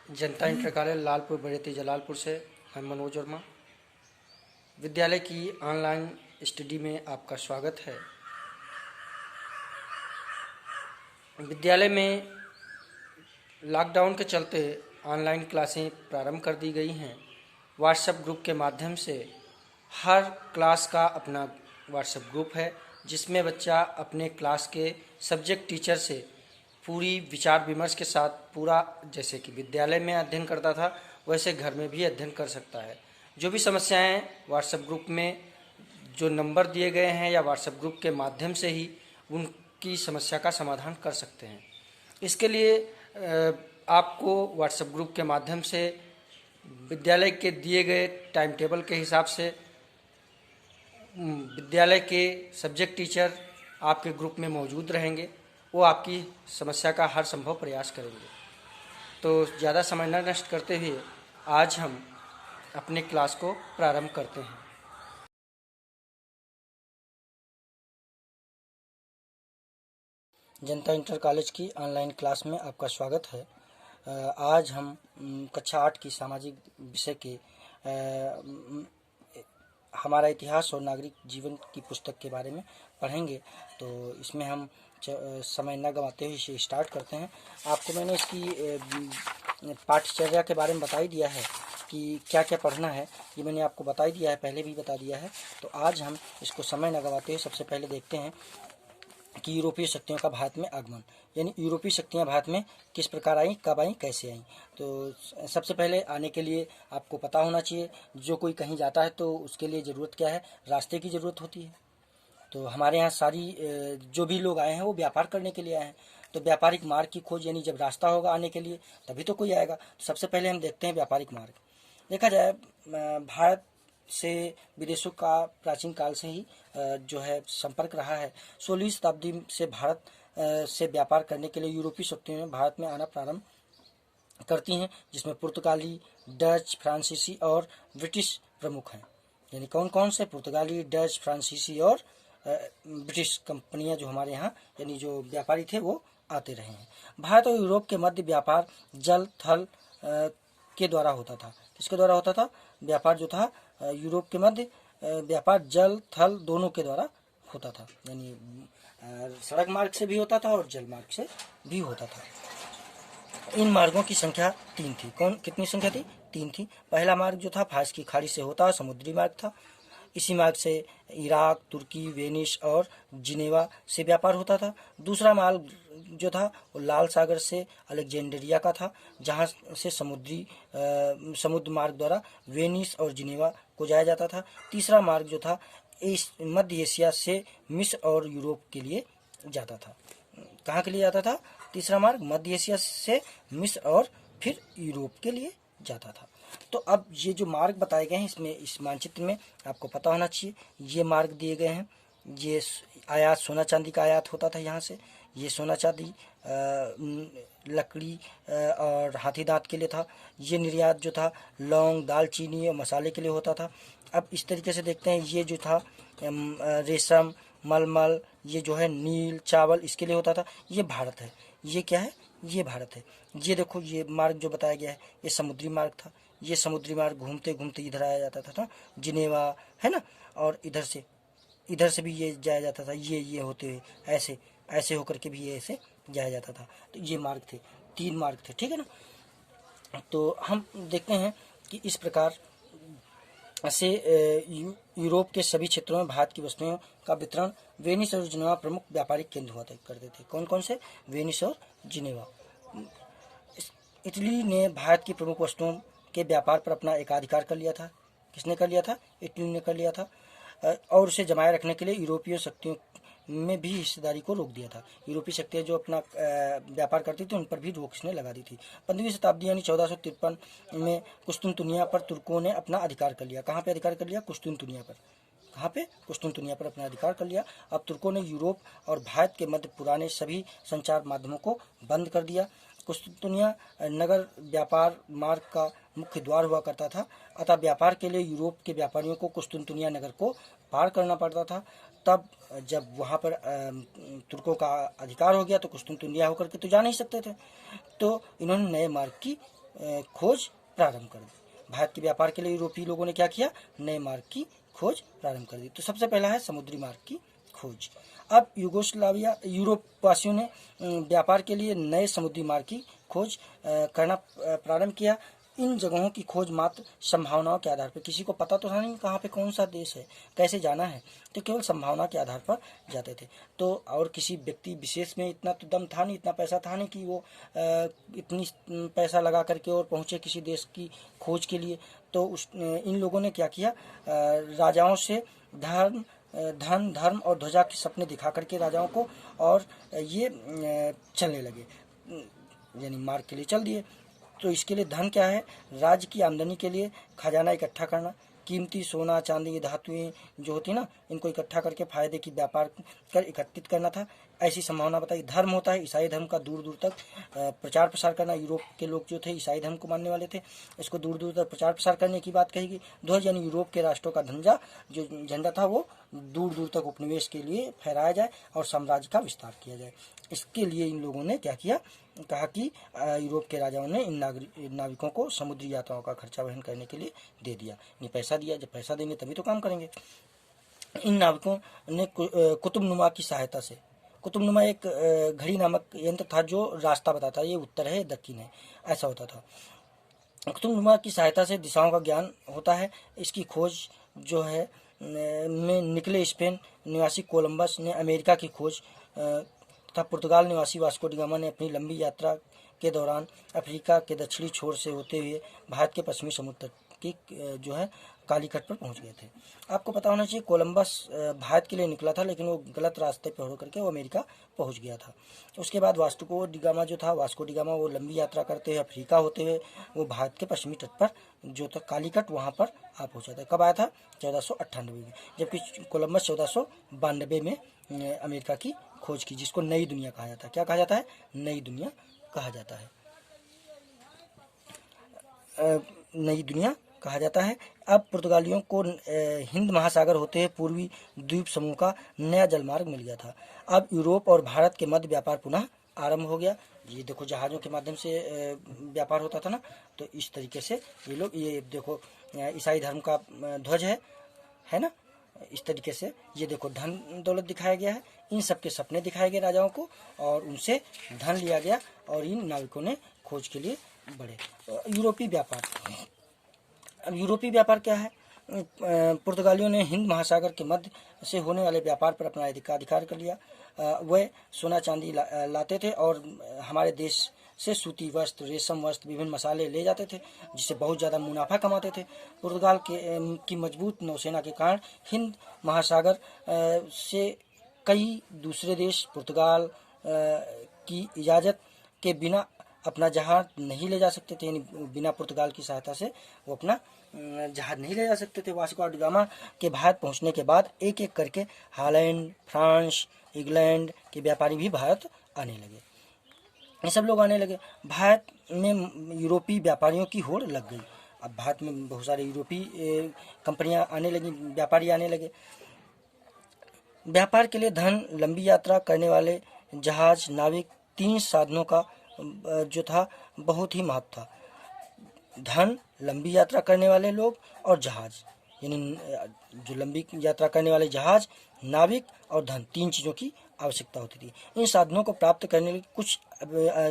जनता inter college Lalpur बड़ेती Jalalpur से मैं मनोज वर्मा। विद्यालय की ऑनलाइन स्टडी में आपका स्वागत है। विद्यालय में लॉकडाउन के चलते ऑनलाइन क्लासें प्रारंभ कर दी गई हैं। व्हाट्सएप ग्रुप के माध्यम से हर क्लास का अपना व्हाट्सएप ग्रुप है, जिसमें बच्चा अपने क्लास के सब्जेक्ट टीचर से पूरी विचार विमर्श के साथ पूरा, जैसे कि विद्यालय में अध्ययन करता था वैसे घर में भी अध्ययन कर सकता है। जो भी समस्याएं व्हाट्सएप ग्रुप में जो नंबर दिए गए हैं या व्हाट्सएप ग्रुप के माध्यम से ही उनकी समस्या का समाधान कर सकते हैं। इसके लिए आपको व्हाट्सएप ग्रुप के माध्यम से विद्यालय के दिए गए टाइम टेबल के हिसाब से विद्यालय के सब्जेक्ट टीचर आपके ग्रुप में मौजूद रहेंगे। वो आपकी समस्या का हर संभव प्रयास करेंगे। तो ज़्यादा समय न नष्ट करते हुए आज हम अपने क्लास को प्रारंभ करते हैं। जनता इंटर कॉलेज की ऑनलाइन क्लास में आपका स्वागत है। आज हम कक्षा 8 की सामाजिक विषय के हमारा इतिहास और नागरिक जीवन की पुस्तक के बारे में पढ़ेंगे। तो इसमें हम समय न गंवाते हुए इसे स्टार्ट करते हैं। आपको मैंने इसकी पाठ्यचर्या के बारे में बता ही दिया है कि क्या क्या पढ़ना है, ये मैंने आपको बता ही दिया है, पहले भी बता दिया है। तो आज हम इसको समय न गंवाते हुए सबसे पहले देखते हैं कि यूरोपीय शक्तियों का भारत में आगमन, यानी यूरोपीय शक्तियां भारत में किस प्रकार आई, कब आई, कैसे आई। तो सबसे पहले आने के लिए आपको पता होना चाहिए, जो कोई कहीं जाता है तो उसके लिए ज़रूरत क्या है, रास्ते की ज़रूरत होती है। तो हमारे यहाँ सारी जो भी लोग आए हैं वो व्यापार करने के लिए आए हैं। तो व्यापारिक मार्ग की खोज, यानी जब रास्ता होगा आने के लिए तभी तो कोई आएगा। तो सबसे पहले हम देखते हैं व्यापारिक मार्ग। देखा जाए भारत से विदेशों का प्राचीन काल से ही जो है संपर्क रहा है। 16वीं शताब्दी से भारत से व्यापार करने के लिए यूरोपीय शक्तियों ने भारत में आना प्रारंभ करती हैं, जिसमें पुर्तगाली, डच, फ्रांसीसी और ब्रिटिश प्रमुख हैं। यानी कौन कौन से? पुर्तगाली, डच, फ्रांसीसी और ब्रिटिश कंपनियां जो हमारे यहाँ, यानी जो व्यापारी थे वो आते रहे हैं। भारत और यूरोप के मध्य व्यापार जल थल के द्वारा होता था। किसके द्वारा होता था? व्यापार जो था यूरोप के मध्य व्यापार जल थल दोनों के द्वारा होता था, यानी सड़क मार्ग से भी होता था और जल मार्ग से भी होता था। इन मार्गों की संख्या 3 थी। कितनी संख्या थी? 3 थी। पहला मार्ग जो था फारस की खाड़ी से होता, समुद्री मार्ग था। इसी मार्ग से इराक, तुर्की, वेनिस और जिनेवा से व्यापार होता था। दूसरा मार्ग जो था वो लाल सागर से अलेक्जेंड्रिया का था, जहाँ से समुद्र मार्ग द्वारा वेनिस और जिनेवा को जाया जाता था। तीसरा मार्ग जो था मध्य एशिया से मिस्र और यूरोप के लिए जाता था। कहाँ के लिए जाता था? तीसरा मार्ग मध्य एशिया से मिस्र और फिर यूरोप के लिए जाता था। तो अब ये जो मार्ग बताए गए हैं इसमें, इस मानचित्र में आपको पता होना चाहिए, ये मार्ग दिए गए हैं। ये आयात सोना चांदी का आयात होता था यहाँ से। ये सोना चांदी लकड़ी और हाथी दांत के लिए था। ये निर्यात जो था लौंग, दालचीनी और मसाले के लिए होता था। अब इस तरीके से देखते हैं, ये जो था रेशम, मलमल, ये जो है नील, चावल, इसके लिए होता था। ये भारत है। ये क्या है? ये भारत है। ये देखो, ये मार्ग जो बताया गया है ये समुद्री मार्ग था। ये समुद्री मार्ग घूमते घूमते इधर आया जाता था ना, जिनेवा है ना, और इधर से भी ये जाया जाता था। ये होते हुए ऐसे ऐसे होकर के भी ये ऐसे जाया जाता था। तो ये मार्ग थे, 3 मार्ग थे, ठीक है ना। तो हम देखते हैं कि इस प्रकार से यूरोप के सभी क्षेत्रों में भारत की वस्तुओं का वितरण वेनिस और जिनेवा प्रमुख व्यापारिक केंद्र हुआ करते थे। कौन कौन से? वेनिस और जिनेवा। इटली ने भारत की प्रमुख वस्तुओं के व्यापार पर अपना एकाधिकार कर लिया था। किसने कर लिया था? इटली ने कर लिया था। और उसे जमाए रखने के लिए यूरोपीय शक्तियों में भी हिस्सेदारी को रोक दिया था। यूरोपीय शक्तियाँ जो अपना व्यापार करती थी उन पर भी रोक इसने लगा दी थी। 15वीं शताब्दी यानी 1453 में कुस्तुनतुनिया पर तुर्कों ने अपना अधिकार कर लिया। कहाँ पे अधिकार कर लिया? कुस्तुनतुनिया पर। कहाँ पे? कुस्तुनतुनिया पर अपना अधिकार कर लिया। अब तुर्कों ने यूरोप और भारत के मध्य पुराने सभी संचार माध्यमों को बंद कर दिया। कुस्तुनतुनिया नगर व्यापार मार्ग का मुख्य द्वार हुआ करता था, अतः व्यापार के लिए यूरोप के व्यापारियों को कुस्तुनतुनिया नगर को पार करना पड़ता था। तब जब वहाँ पर तुर्कों का अधिकार हो गया तो कुस्तुनतुनिया होकर के तो जा नहीं सकते थे, तो इन्होंने नए मार्ग की खोज प्रारंभ कर दी। भारत के व्यापार के लिए यूरोपीय लोगों ने क्या किया, नए मार्ग की खोज प्रारंभ कर दी। तो सबसे पहला है समुद्री मार्ग की खोज। अब यूगोस्लाविया यूरोपवासियों ने व्यापार के लिए नए समुद्री मार्ग की खोज करना प्रारंभ किया। इन जगहों की खोज मात्र संभावनाओं के आधार पर, किसी को पता तो था नहीं कहाँ पे कौन सा देश है, कैसे जाना है, तो केवल संभावना के आधार पर जाते थे। तो और किसी व्यक्ति विशेष में इतना तो दम था नहीं, इतना पैसा था नहीं कि वो इतनी पैसा लगा करके और पहुँचे किसी देश की खोज के लिए। तो इन लोगों ने क्या किया, राजाओं से धन धर्म और ध्वजा के सपने दिखा करके राजाओं को, और ये चलने लगे, यानी मार्ग के लिए चल दिए। तो इसके लिए धन क्या है, राज्य की आमदनी के लिए खजाना इकट्ठा करना, कीमती सोना चांदी धातुएं जो होती ना, इनको इकट्ठा करके फायदे की व्यापार कर एकत्रित करना था, ऐसी संभावना बताई। धर्म होता है ईसाई धर्म का दूर दूर तक प्रचार प्रसार करना। यूरोप के लोग जो थे ईसाई धर्म को मानने वाले थे, इसको दूर दूर तक प्रचार प्रसार करने की बात कही गई। ध्वज यानी यूरोप के राष्ट्रों का झंडा था वो दूर दूर तक उपनिवेश के लिए फहराया जाए और साम्राज्य का विस्तार किया जाए। इसके लिए इन लोगों ने क्या किया, कहा कि यूरोप के राजाओं ने इन नाविकों को समुद्री यात्राओं का खर्चा वहन करने के लिए दे दिया, ये पैसा दिया। जब पैसा देंगे तभी तो काम करेंगे। इन नाविकों ने कुतुबनुमा की सहायता से, कुतुबनुमा एक घड़ी नामक यंत्र था जो रास्ता बताता, ये उत्तर है दक्षिण है, ऐसा होता था। कुतुबनुमा की सहायता से दिशाओं का ज्ञान होता है। इसकी खोज जो है में निकले स्पेन निवासी कोलंबस ने अमेरिका की खोज तथा पुर्तगाल निवासी वास्को डी गामा ने अपनी लंबी यात्रा के दौरान अफ्रीका के दक्षिणी छोर से होते हुए भारत के पश्चिमी समुद्र तट की जो है कालीकट पर पहुंच गए थे। आपको पता होना चाहिए कोलंबस भारत के लिए निकला था, लेकिन वो गलत रास्ते पर होकर के वो अमेरिका पहुंच गया था। उसके बाद वास्को डी गामा जो था, वास्को डी गामा वो लंबी यात्रा करते हुए अफ्रीका होते हुए वो भारत के पश्चिमी तट पर जो था कालीकट, वहाँ पर आ पहुँचा था। कब आया था, 1498 में, जबकि कोलंबस 1492 में अमेरिका की खोज की, जिसको नई दुनिया कहा जाता है। क्या कहा जाता है, नई दुनिया कहा जाता है, नई दुनिया कहा जाता है। अब पुर्तगालियों को हिंद महासागर होते हुए पूर्वी द्वीप समूह का नया जलमार्ग मिल गया था। अब यूरोप और भारत के मध्य व्यापार पुनः आरंभ हो गया। ये देखो जहाज़ों के माध्यम से व्यापार होता था ना, तो इस तरीके से ये लोग, ये देखो ईसाई धर्म का ध्वज है ना, इस तरीके से ये देखो धन दौलत दिखाया गया है। इन सब के सपने दिखाए गए राजाओं को और उनसे धन लिया गया और इन नाविकों ने खोज के लिए बढ़े। यूरोपीय व्यापार, अब यूरोपीय व्यापार क्या है, पुर्तगालियों ने हिंद महासागर के मध्य से होने वाले व्यापार पर अपना अधिकार कर लिया। वे सोना चांदी लाते थे और हमारे देश से सूती वस्त्र, रेशम वस्त्र, विभिन्न मसाले ले जाते थे, जिससे बहुत ज़्यादा मुनाफा कमाते थे। पुर्तगाल की मजबूत नौसेना के कारण हिंद महासागर से कई दूसरे देश पुर्तगाल की इजाज़त के बिना अपना जहाज नहीं ले जा सकते थे, यानी बिना पुर्तगाल की सहायता से वो अपना जहाज नहीं ले जा सकते थे। वास्को डी गामा के भारत पहुंचने के बाद एक एक करके हॉलैंड, फ्रांस, इंग्लैंड के व्यापारी भी भारत आने लगे। ये सब लोग आने लगे। भारत में यूरोपीय व्यापारियों की होड़ लग गई। अब भारत में बहुत सारे यूरोपीय कंपनियां आने लगी, व्यापारी आने लगे। व्यापार के लिए धन, लंबी यात्रा करने वाले जहाज, नाविक, तीन साधनों का जो था बहुत ही महत्व था। धन, लंबी यात्रा करने वाले लोग और जहाज, यानी जो लंबी यात्रा करने वाले जहाज, नाविक और धन, तीन चीज़ों की आवश्यकता होती थी। इन साधनों को प्राप्त करने के लिए कुछ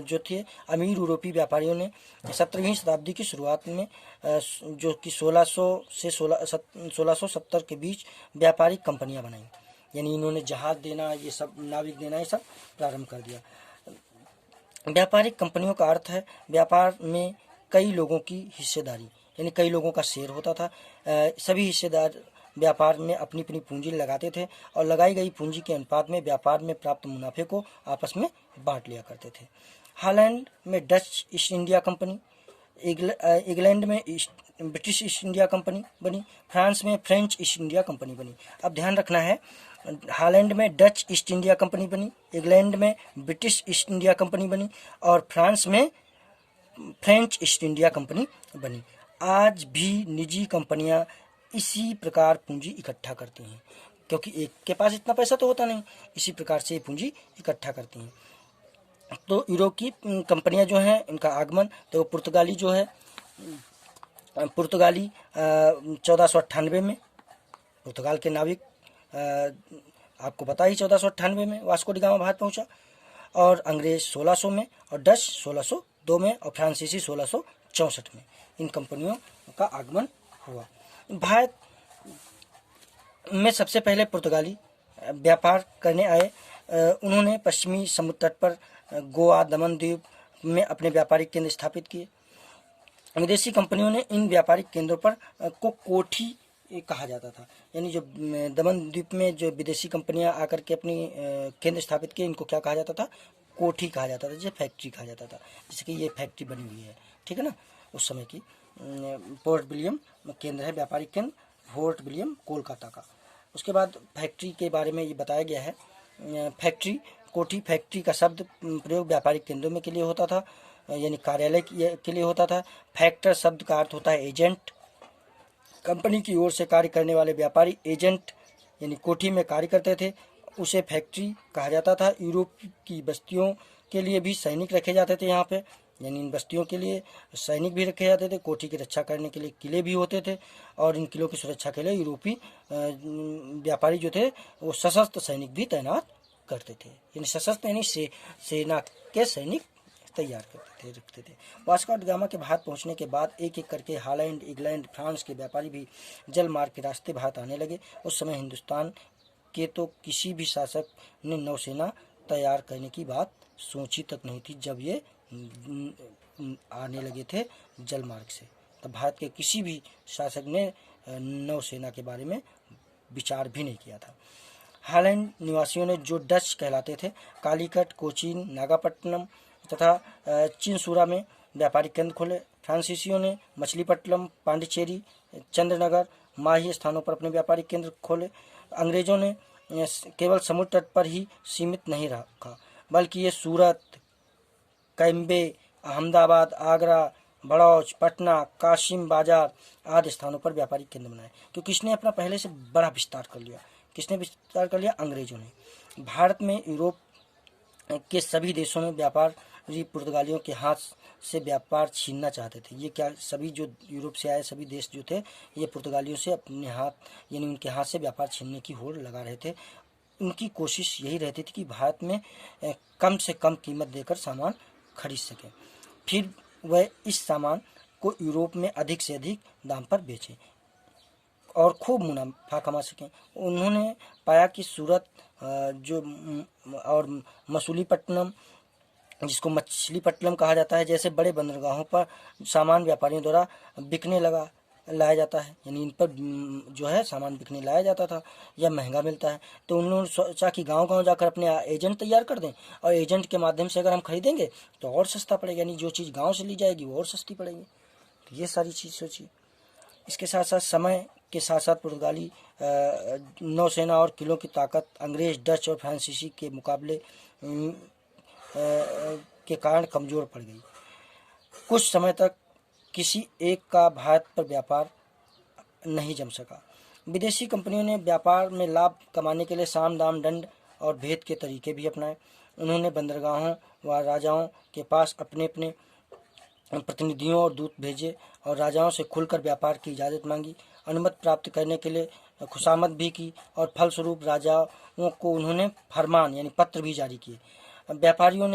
जो थे अमीर यूरोपीय व्यापारियों ने 17वीं शताब्दी की शुरुआत में जो कि 1600 से 1670 के बीच व्यापारिक कंपनियां बनाई, यानी इन्होंने जहाज देना, ये सब नाविक देना, ये सब प्रारंभ कर दिया। व्यापारिक कंपनियों का अर्थ है व्यापार में कई लोगों की हिस्सेदारी, यानी कई लोगों का शेयर होता था। सभी हिस्सेदार व्यापार में अपनी अपनी पूंजी लगाते थे और लगाई गई पूंजी के अनुपात में व्यापार में प्राप्त मुनाफे को आपस में बांट लिया करते थे। हॉलैंड में Dutch east India company, England में ब्रिटिश ईस्ट इंडिया कंपनी बनी, फ्रांस में फ्रेंच ईस्ट इंडिया कंपनी बनी। अब ध्यान रखना है, हॉलैंड में डच ईस्ट इंडिया कंपनी बनी, इंग्लैंड में ब्रिटिश ईस्ट इंडिया कंपनी बनी और फ्रांस में फ्रेंच ईस्ट इंडिया कंपनी बनी। आज भी निजी कंपनियां इसी प्रकार पूंजी इकट्ठा करती हैं, क्योंकि एक के पास इतना पैसा तो होता नहीं, इसी प्रकार से पूंजी इकट्ठा करती हैं। तो यूरोप की कंपनियां जो हैं इनका आगमन, तो पुर्तगाली जो है पुर्तगाली 1498 में पुर्तगाल के नाविक आपको पता ही 1498 में वास्को डी गामा भारत पहुंचा, और अंग्रेज 1600 में, और डच 1602 में, और फ्रांसीसी 1664 में इन कंपनियों का आगमन हुआ। भारत में सबसे पहले पुर्तगाली व्यापार करने आए। उन्होंने पश्चिमी समुद्र तट पर गोवा, दमन द्वीप में अपने व्यापारिक केंद्र स्थापित किए। विदेशी कंपनियों ने इन व्यापारिक केंद्रों पर को कोठी कहा जाता था, यानी जो दमन द्वीप में जो विदेशी कंपनियां आकर के अपनी केंद्र स्थापित किए, इनको क्या कहा जाता था? कोठी कहा जाता था, जैसे फैक्ट्री कहा जाता था, जैसे कि ये फैक्ट्री बनी हुई है, ठीक है ना, उस समय की। पोर्ट विलियम केंद्र है, व्यापारिक केंद्र फोर्ट विलियम कोलकाता का। उसके बाद फैक्ट्री के बारे में ये बताया गया है। फैक्ट्री, कोठी, फैक्ट्री का शब्द प्रयोग व्यापारिक केंद्रों में के लिए होता था, यानी कार्यालय के लिए होता था। फैक्टर शब्द का अर्थ होता है एजेंट, कंपनी की ओर से कार्य करने वाले व्यापारी एजेंट यानी कोठी में कार्य करते थे, उसे फैक्ट्री कहा जाता था। यूरोप की बस्तियों के लिए भी सैनिक रखे जाते थे यहाँ पे, यानी इन बस्तियों के लिए सैनिक भी रखे जाते थे। कोठी की रक्षा करने के लिए किले भी होते थे, और इन किलों की सुरक्षा के लिए यूरोपी व्यापारी जो थे वो सशस्त्र सैनिक भी तैनात करते थे, यानी सशस्त्र यानी सेना के सैनिक तैयार करते थे, रखते थे। वास्को ड गामा के भारत पहुंचने के बाद एक एक करके हॉलैंड, इंग्लैंड, फ्रांस के व्यापारी भी जल मार्ग के रास्ते भारत आने लगे। उस समय हिंदुस्तान के तो किसी भी शासक ने नौसेना तैयार करने की बात सोची तक नहीं थी जब ये आने लगे थे जल मार्ग से। तब भारत के किसी भी शासक ने नौसेना के बारे में विचार भी नहीं किया था। हॉलैंड निवासियों ने, जो डच कहलाते थे, कालीकट, कोचीन, नागापट्टनम तथा चिनसुरा में व्यापारिक केंद्र खोले। फ्रांसीसियों ने मछलीपट्टनम, पांडिचेरी, चंद्रनगर, माही स्थानों पर अपने व्यापारिक केंद्र खोले। अंग्रेजों ने केवल समुद्र तट पर ही सीमित नहीं रखा, बल्कि ये सूरत, कैम्बे, अहमदाबाद, आगरा, बड़ौच, पटना, काशिम बाजार आदि स्थानों पर व्यापारिक केंद्र बनाए, क्योंकि इसने अपना पहले से बड़ा विस्तार कर लिया। किसने विस्तार कर लिया? अंग्रेजों ने। भारत में यूरोप के सभी देशों में व्यापारी पुर्तगालियों के हाथ से व्यापार छीनना चाहते थे। ये क्या, सभी जो यूरोप से आए सभी देश जो थे, ये पुर्तगालियों से अपने हाथ यानी उनके हाथ से व्यापार छीनने की होड़ लगा रहे थे। उनकी कोशिश यही रहती थी कि भारत में कम से कम कीमत देकर सामान खरीद सकें, फिर वह इस सामान को यूरोप में अधिक से अधिक दाम पर बेचें और खूब मुनाफा कमा सकें। उन्होंने पाया कि सूरत जो और मसूलीपट्टनम, जिसको मछलीपट्टनम कहा जाता है, जैसे बड़े बंदरगाहों पर सामान व्यापारियों द्वारा बिकने लाया जाता है, यानी इन पर जो है सामान बिकने लाया जाता था, यह महंगा मिलता है। तो उन्होंने सोचा कि गांव-गांव जाकर अपने एजेंट तैयार कर दें, और एजेंट के माध्यम से अगर हम खरीदेंगे तो और सस्ता पड़ेगा, यानी जो चीज़ गांव से ली जाएगी वो और सस्ती पड़ेगी। तो ये सारी चीज़ सोची। इसके साथ साथ समय के साथ साथ पुर्तगाली नौसेना और किलों की ताकत अंग्रेज, डच और फ्रांसीसी के मुकाबले के कारण कमज़ोर पड़ गई। कुछ समय तक किसी एक का भारत पर व्यापार नहीं जम सका। विदेशी कंपनियों ने व्यापार में लाभ कमाने के लिए साम, दाम, दंड और भेद के तरीके भी अपनाए। उन्होंने बंदरगाहों व राजाओं के पास अपने अपने प्रतिनिधियों और दूत भेजे और राजाओं से खुलकर व्यापार की इजाज़त मांगी। अनुमति प्राप्त करने के लिए खुशामद भी की, और फलस्वरूप राजाओं को उन्होंने फरमान यानी पत्र भी जारी किए। व्यापारियों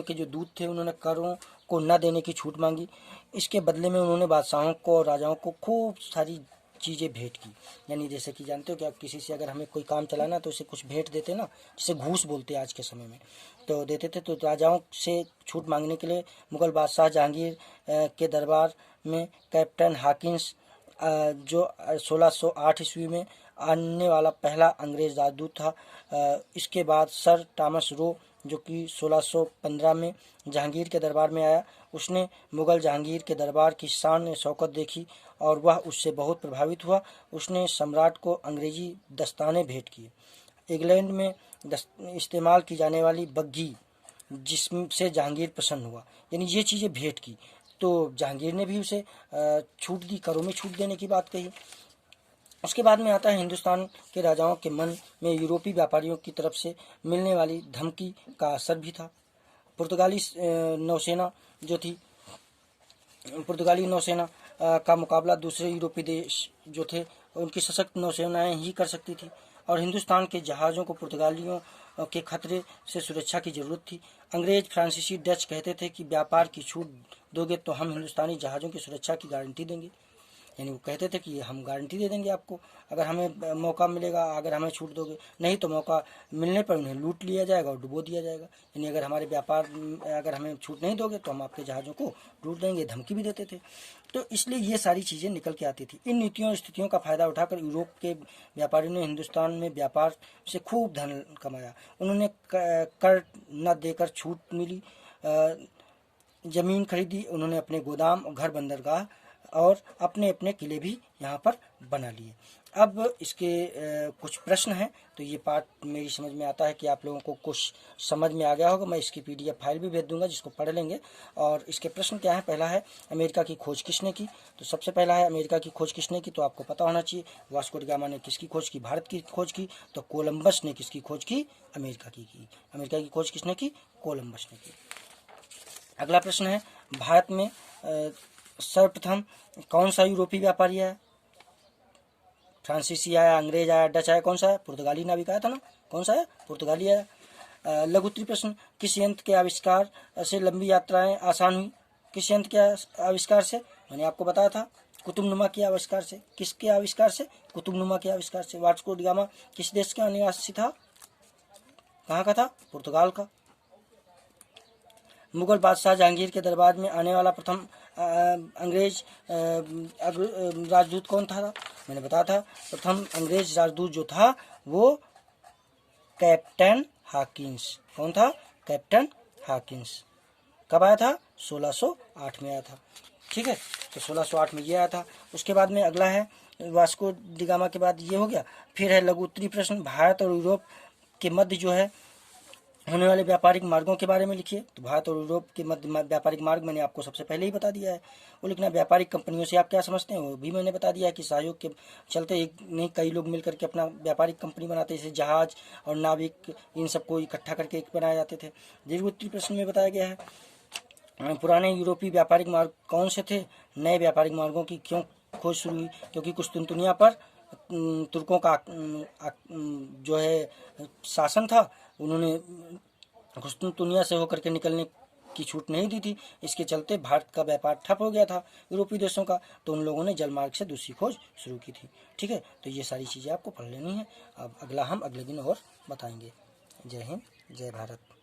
के जो दूत थे उन्होंने करों को न देने की छूट मांगी। इसके बदले में उन्होंने बादशाहों को और राजाओं को खूब सारी चीज़ें भेंट की, यानी जैसे कि जानते हो कि आप किसी से अगर हमें कोई काम चलाना तो उसे कुछ भेंट देते ना, जिसे घूस बोलते हैं आज के समय में, तो देते थे। तो राजाओं से छूट मांगने के लिए मुगल बादशाह जहांगीर के दरबार में कैप्टन हॉकिंस, जो 1608 ईस्वी में आने वाला पहला अंग्रेज राजदूत था, इसके बाद सर टॉमस रो, जो कि 1615 में जहांगीर के दरबार में आया, उसने मुगल जहांगीर के दरबार की शान शौकत देखी और वह उससे बहुत प्रभावित हुआ। उसने सम्राट को अंग्रेजी दस्ताने भेंट किए। इंग्लैंड में इस्तेमाल की जाने वाली बग्घी, जिससे जहांगीर प्रसन्न हुआ, यानी ये चीज़ें भेंट की। तो जहांगीर ने भी उसे छूट दी, करों में छूट देने की बात कही। उसके बाद में आता है हिंदुस्तान के राजाओं के मन में यूरोपीय व्यापारियों की तरफ से मिलने वाली धमकी का असर भी था। पुर्तगाली नौसेना जो थी, पुर्तगाली नौसेना का मुकाबला दूसरे यूरोपीय देश जो थे उनकी सशक्त नौसेनाएं ही कर सकती थी, और हिंदुस्तान के जहाज़ों को पुर्तगालियों के खतरे से सुरक्षा की जरूरत थी। अंग्रेज, फ्रांसीसी, डच कहते थे कि व्यापार की छूट दोगे तो हम हिंदुस्तानी जहाज़ों की सुरक्षा की गारंटी देंगे। यानी वो कहते थे कि हम गारंटी दे देंगे आपको, अगर हमें मौका मिलेगा, अगर हमें छूट दोगे, नहीं तो मौका मिलने पर उन्हें लूट लिया जाएगा और डुबो दिया जाएगा। यानी अगर हमारे व्यापार, अगर हमें छूट नहीं दोगे तो हम आपके जहाज़ों को लूट देंगे, धमकी भी देते थे। तो इसलिए ये सारी चीज़ें निकल के आती थी। इन नीतियों और स्थितियों का फायदा उठाकर यूरोप के व्यापारियों ने हिंदुस्तान में व्यापार से खूब धन कमाया। उन्होंने कर न देकर छूट मिली, जमीन खरीदी, उन्होंने अपने गोदाम, घर, बंदरगाह और अपने अपने किले भी यहाँ पर बना लिए। अब इसके कुछ प्रश्न हैं, तो ये पार्ट मेरी समझ में आता है कि आप लोगों को कुछ समझ में आ गया होगा। मैं इसकी PDF फाइल भी भेज दूंगा जिसको पढ़ लेंगे। और इसके प्रश्न क्या है, पहला है अमेरिका की खोज किसने की। तो सबसे पहला है अमेरिका की खोज किसने की, तो आपको पता होना चाहिए। वास्को डी गामा ने किसकी खोज की, भारत की खोज की। तो कोलंबस ने किसकी खोज की, अमेरिका की। अमेरिका की खोज किसने की, कोलंबस ने की। अगला प्रश्न है भारत में सर्वप्रथम कौन सा यूरोपीय व्यापारी आया। फ्रांसीसी आया, अंग्रेज आया, डच आया, कौन सा है, पुर्तगाली नाविक आया था ना, कौन सा है, पुर्तगाली आया। लघु उत्तरीय प्रश्न, किस यंत्र के आविष्कार से लंबी यात्राएं आसान हुई। किस यंत्र के आविष्कार से, मैंने आपको बताया था, कुतुबनुमा के आविष्कार से। किसके आविष्कार से, कुतुबनुमा के आविष्कार से। वास्को डी गामा किस देश का निवासी था, कहाँ का था, पुर्तगाल का। मुगल बादशाह जहांगीर के दरबार में आने वाला प्रथम अंग्रेज राजदूत कौन था, मैंने बताया था। प्रथम अंग्रेज राजदूत जो था वो कैप्टन हॉकिंस। कौन था, कैप्टन हॉकिंस। कब आया था, 1608 में आया था। ठीक है, तो 1608 में ये आया था। उसके बाद में अगला है वास्को डी गामा के बाद ये हो गया। फिर है लघु उत्तरीय प्रश्न, भारत और यूरोप के मध्य जो है होने वाले व्यापारिक मार्गों के बारे में लिखिए। तो भारत और यूरोप के मध्य व्यापारिक मार्ग मैंने आपको सबसे पहले ही बता दिया है। वो लिखना व्यापारिक कंपनियों से आप क्या समझते हैं, वो भी मैंने बता दिया है कि सहयोग के चलते एक नहीं कई लोग मिलकर के अपना व्यापारिक कंपनी बनाते, जैसे जहाज और नाविक, इन सबको इकट्ठा करके एक बनाए जाते थे। दीर्घ उत्तरीय प्रश्न में बताया गया है पुराने यूरोपीय व्यापारिक मार्ग कौन से थे, नए व्यापारिक मार्गों की क्यों खोज शुरू हुई, क्योंकि कुस्तुनतुनिया पर तुर्कों का जो है शासन था, उन्होंने कुस्तुनतुनिया से होकर के निकलने की छूट नहीं दी थी। इसके चलते भारत का व्यापार ठप हो गया था यूरोपीय देशों का, तो उन लोगों ने जलमार्ग से दूसरी खोज शुरू की थी। ठीक है, तो ये सारी चीज़ें आपको पढ़ लेनी है। अब अगला हम अगले दिन और बताएंगे। जय हिंद, जय भारत।